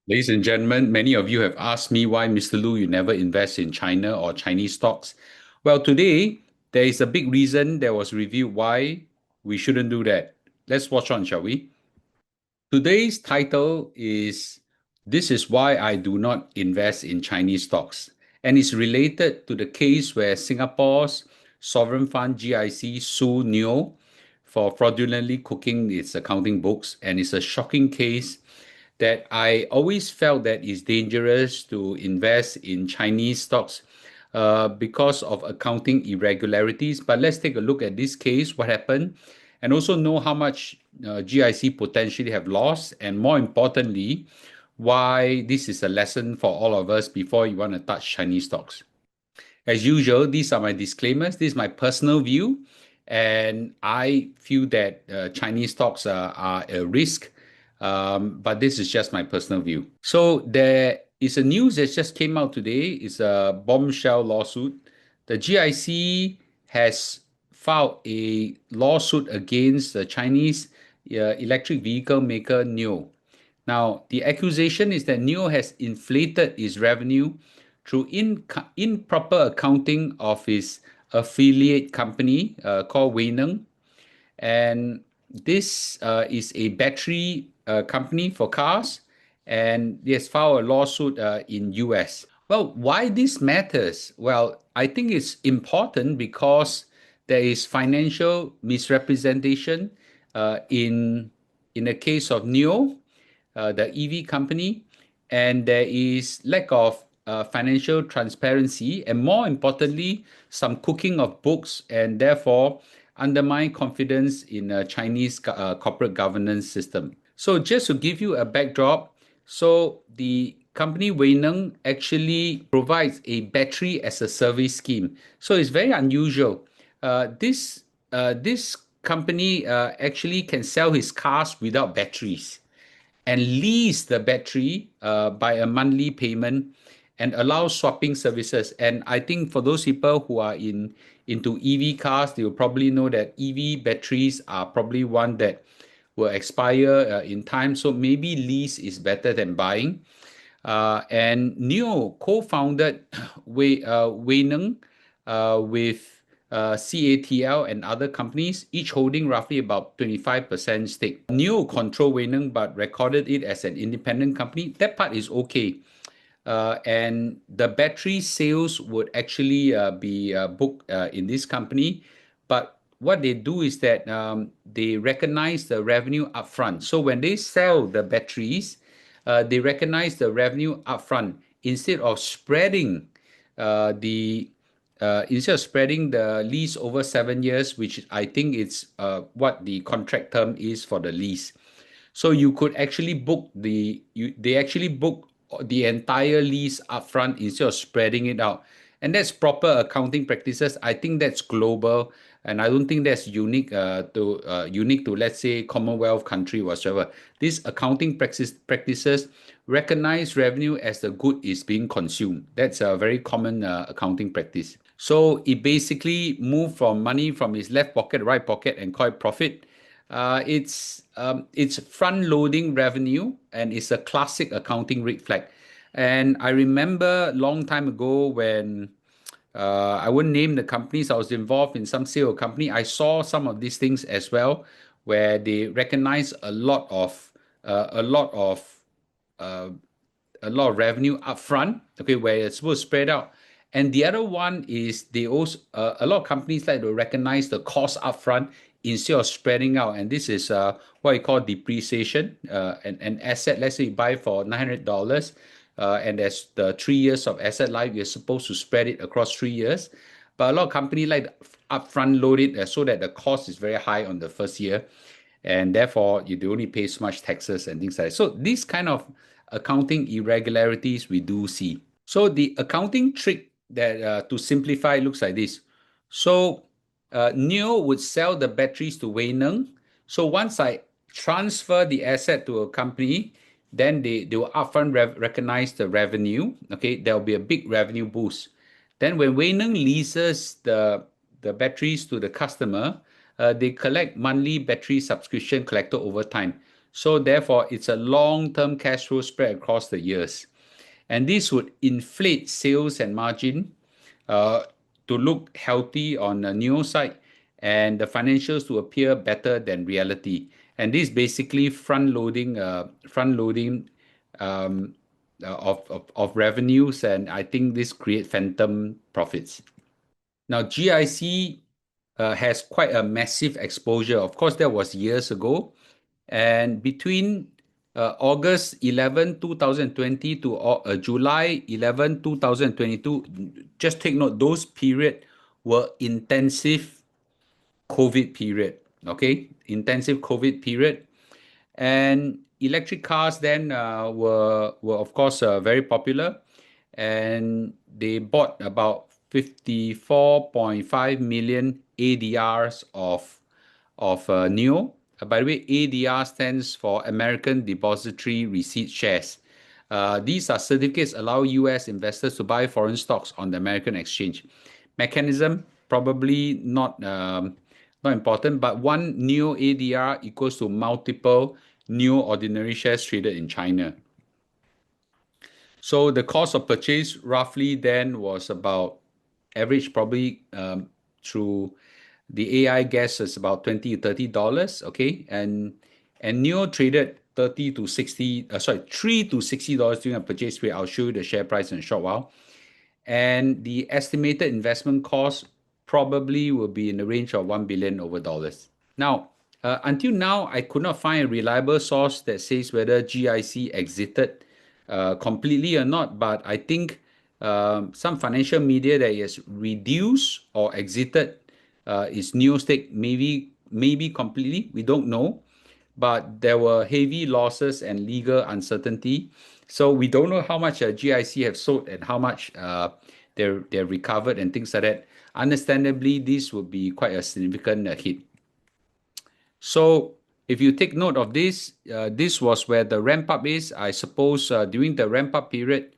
Ladies and gentlemen, many of you have asked me why, Mr. Lu, you never invest in China or Chinese stocks. Well, today there is a big reason that was revealed why we shouldn't do that. Let's watch on, shall we? Today's title is This is Why I Do Not Invest in Chinese Stocks, and it's related to the case where Singapore's sovereign fund GIC sued NEO for fraudulently cooking its accounting books, and it's a shocking case that I always felt that it's dangerous to invest in Chinese stocks because of accounting irregularities. But let's take a look at this case, what happened, and also know how much GIC potentially have lost, and more importantly, why this is a lesson for all of us before you want to touch Chinese stocks. As usual, these are my disclaimers. This is my personal view, and I feel that Chinese stocks are a risk, but this is just my personal view. So there is a news that just came out today. It's a bombshell lawsuit. The GIC has filed a lawsuit against the Chinese electric vehicle maker NIO. Now, the accusation is that NIO has inflated its revenue through improper accounting of its affiliate company called Weineng. And this is a battery company for cars, and it has filed a lawsuit in US. Well, why this matters? Well, I think it's important because there is financial misrepresentation in the case of NIO, the EV company, and there is lack of financial transparency, and more importantly, some cooking of books, and therefore undermine confidence in a Chinese corporate governance system. So just to give you a backdrop, so the company Weineng actually provides a battery as a service scheme. So it's very unusual. This company actually can sell his cars without batteries and lease the battery by a monthly payment and allow swapping services. And I think for those people who are into EV cars, they will probably know that EV batteries are probably one that will expire in time. So maybe lease is better than buying. And NEO co-founded Weineng with CATL and other companies, each holding roughly about 25% stake. NEO controlled Weineng but recorded it as an independent company. That part is okay. And the battery sales would actually be booked in this company. But what they do is that they recognize the revenue upfront. So when they sell the batteries, they recognize the revenue upfront instead of spreading the lease over 7 years, which I think it's what the contract term is for the lease. So you could actually they actually book the entire lease upfront instead of spreading it out. And that's proper accounting practices. I think that's global, and I don't think that's unique to let's say Commonwealth country whatsoever. These accounting practices recognize revenue as the good is being consumed. That's a very common accounting practice. So it basically moved from money from his left pocket, right pocket, and call it profit. It's front-loading revenue, and it's a classic accounting red flag. And I remember a long time ago when I wouldn't name the companies. I was involved in some sale company. I saw some of these things as well, where they recognize uh, a lot of uh, a lot of revenue upfront, okay, where it's supposed to spread out. And the other one is they also a lot of companies like to recognize the cost upfront instead of spreading out. And this is what you call depreciation. An asset, let's say you buy for $900, and there's the 3 years of asset life. You're supposed to spread it across 3 years. But a lot of companies like upfront load it so that the cost is very high on the first year, and therefore you do only pay so much taxes and things like that. So these kind of accounting irregularities we do see. So the accounting trick that to simplify looks like this. So NEO would sell the batteries to Weineng. So once I transfer the asset to a company, then they will upfront recognize the revenue. Okay, there will be a big revenue boost. Then when Weineng leases the batteries to the customer, they collect monthly battery subscription collected over time. So therefore, it's a long-term cash flow spread across the years. And this would inflate sales and margin uh, to look healthy on the NEO side and the financials to appear better than reality. And this basically front loading um, of revenues, and I think this create phantom profits. Now, GIC has quite a massive exposure. Of course, that was years ago. And between August 11, 2020 to July 11, 2022, just take note, those period were intensive COVID period. Okay, intensive COVID period. And electric cars then were of course very popular, and they bought about 54.5 million ADRs of NEO. By the way, ADR stands for American Depository Receipt Shares. These are certificates allow US investors to buy foreign stocks on the American exchange. Mechanism probably not important, but one NEO ADR equals to multiple NEO ordinary shares traded in China. So the cost of purchase roughly then was about average probably through the AI guess is about $20 to $30. Okay, and NEO traded 30 to 60, $3 to $60 during a purchase rate. I'll show you the share price in a short while. And the estimated investment cost probably will be in the range of 1 billion over dollars. Now, until now, I could not find a reliable source that says whether GIC exited completely or not, but I think some financial media that has reduced or exited its NEO stake, maybe completely, we don't know, but there were heavy losses and legal uncertainty. So we don't know how much GIC have sold and how much they're recovered and things like that. Understandably, this would be quite a significant hit. So if you take note of this, this was where the ramp up is. I suppose during the ramp up period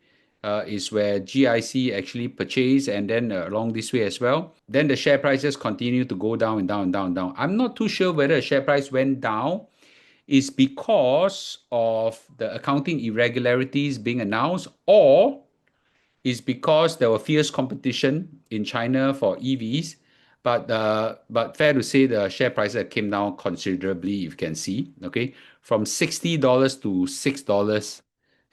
is where GIC actually purchased, and then along this way as well. Then the share prices continue to go down and down and down and down. I'm not too sure whether the share price went down is because of the accounting irregularities being announced, or is because there were fierce competition in China for EVs. But fair to say the share prices came down considerably. You can see, okay, from $60 to $6.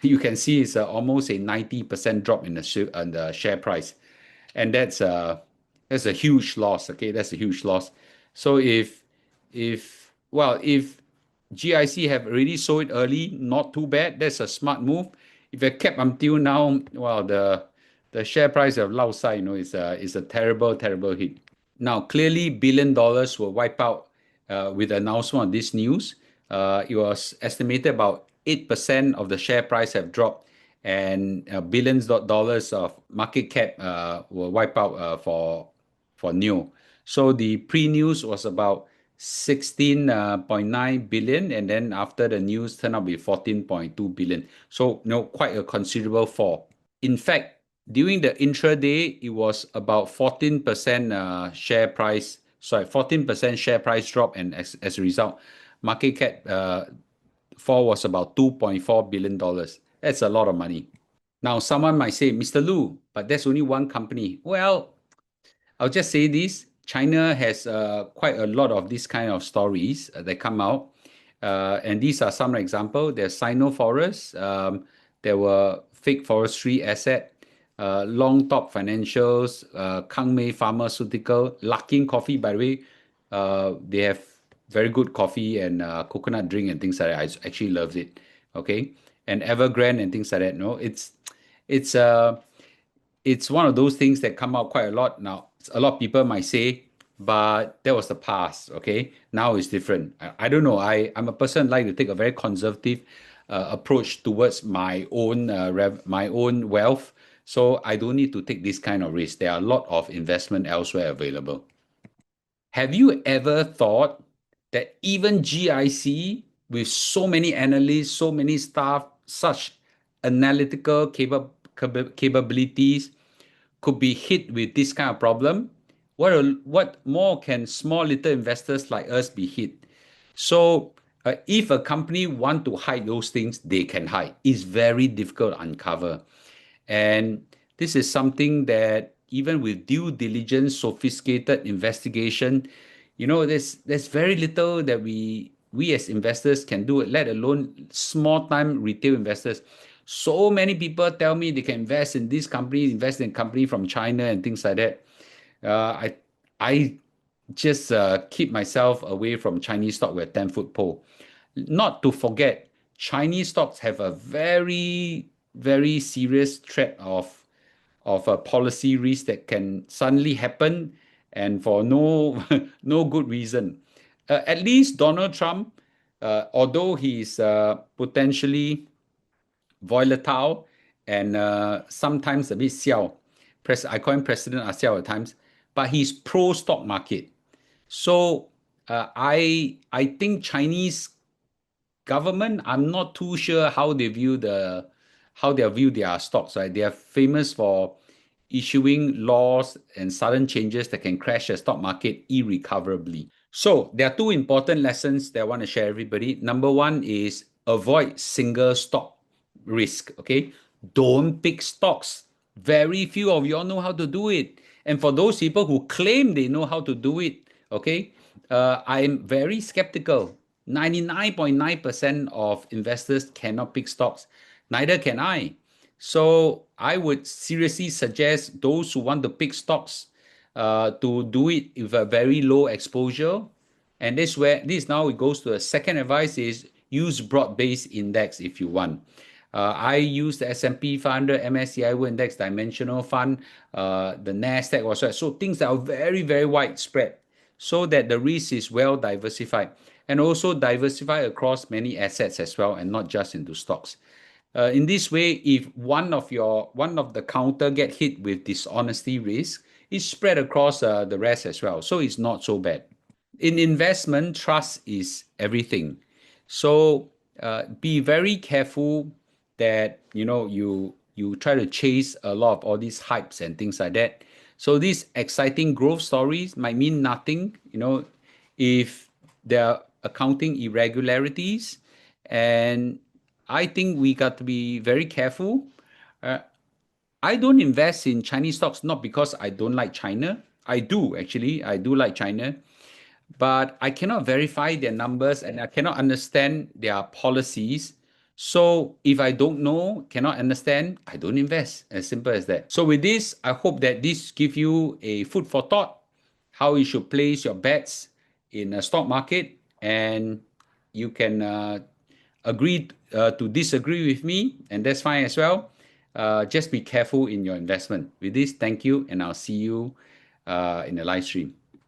You can see it's almost a 90% drop in the share price, and that's a huge loss. Okay, that's a huge loss. So if GIC have already sold it early, not too bad. That's a smart move. If they kept until now, well, the share price of Lao Sai, is a terrible, terrible hit. Now, clearly, $1 billion will wipe out with the announcement of this news. It was estimated about 8% of the share price have dropped, and billions of dollars of market cap will wipe out for NEO. So the pre-news was about 16.9 billion, and then after the news turned out to be 14.2 billion. So, quite a considerable fall. In fact, during the intraday, it was about 14% share price, 14% share price drop, and as a result, market cap fall was about $2.4 billion. That's a lot of money. Now, someone might say, Mr. Lu, but that's only one company. Well, I'll just say this. China has quite a lot of these kind of stories that come out. And these are some example. There's Sino Forest. There were fake forestry asset, Long Top Financials, Kangmei Pharmaceutical, Luckin Coffee. By the way, they have very good coffee and coconut drink and things like that. I actually loved it. Okay, and Evergrande and things like that. No, it's uh it's one of those things that come out quite a lot now. A lot of people might say, but that was the past. Okay, now it's different. I don't know. I'm a person like to take a very conservative approach towards my own wealth, so I don't need to take this kind of risk. There are a lot of investment elsewhere available. Have you ever thought that even GIC, with so many analysts, so many staff, such analytical capabilities, could be hit with this kind of problem? What more can small little investors like us be hit? So If a company want to hide those things, they can hide. It's very difficult to uncover. And this is something that even with due diligence, sophisticated investigation, there's very little that we as investors can do, let alone small time retail investors. So many people tell me they can invest in this company, invest in company from China and things like that. I just keep myself away from Chinese stock with a 10-foot pole. Not to forget, Chinese stocks have a very, very serious threat of a policy risk that can suddenly happen and for no no good reason. At least Donald Trump, although he's potentially volatile and sometimes a bit xiao, I call him President Xiao at times, but he's pro stock market. So I think Chinese government, I'm not too sure how they view their stocks, right? They are famous for issuing laws and sudden changes that can crash the stock market irrecoverably. So there are two important lessons that I want to share everybody. Number one is avoid single stock risk. Okay. Don't pick stocks. Very few of you all know how to do it. And for those people who claim they know how to do it, okay, I'm very skeptical. 99.9% of investors cannot pick stocks. Neither can I. So I would seriously suggest those who want to pick stocks to do it with a very low exposure. And this now it goes to a second advice is use broad-based index if you want. I use the S&P 500, MSCI World Index Dimensional Fund, the NASDAQ also. So things that are very, very widespread so that the risk is well diversified and also diversify across many assets as well and not just into stocks. In this way, if one of the counter get hit with dishonesty risk, it's spread across the rest as well. So it's not so bad. In investment, trust is everything. So be very careful that you try to chase a lot of all these hypes and things like that. So these exciting growth stories might mean nothing, if there are accounting irregularities. And I think we got to be very careful. Uh, I don't invest in Chinese stocks not because I don't like China. I do actually. I do like China, but I cannot verify their numbers and I cannot understand their policies. So if I don't know, cannot understand, I don't invest. As simple as that. So with this, I hope that this give you a food for thought, how you should place your bets in a stock market, and you can agree to disagree with me, and that's fine as well. Just be careful in your investment. With this, thank you, and I'll see you in the live stream.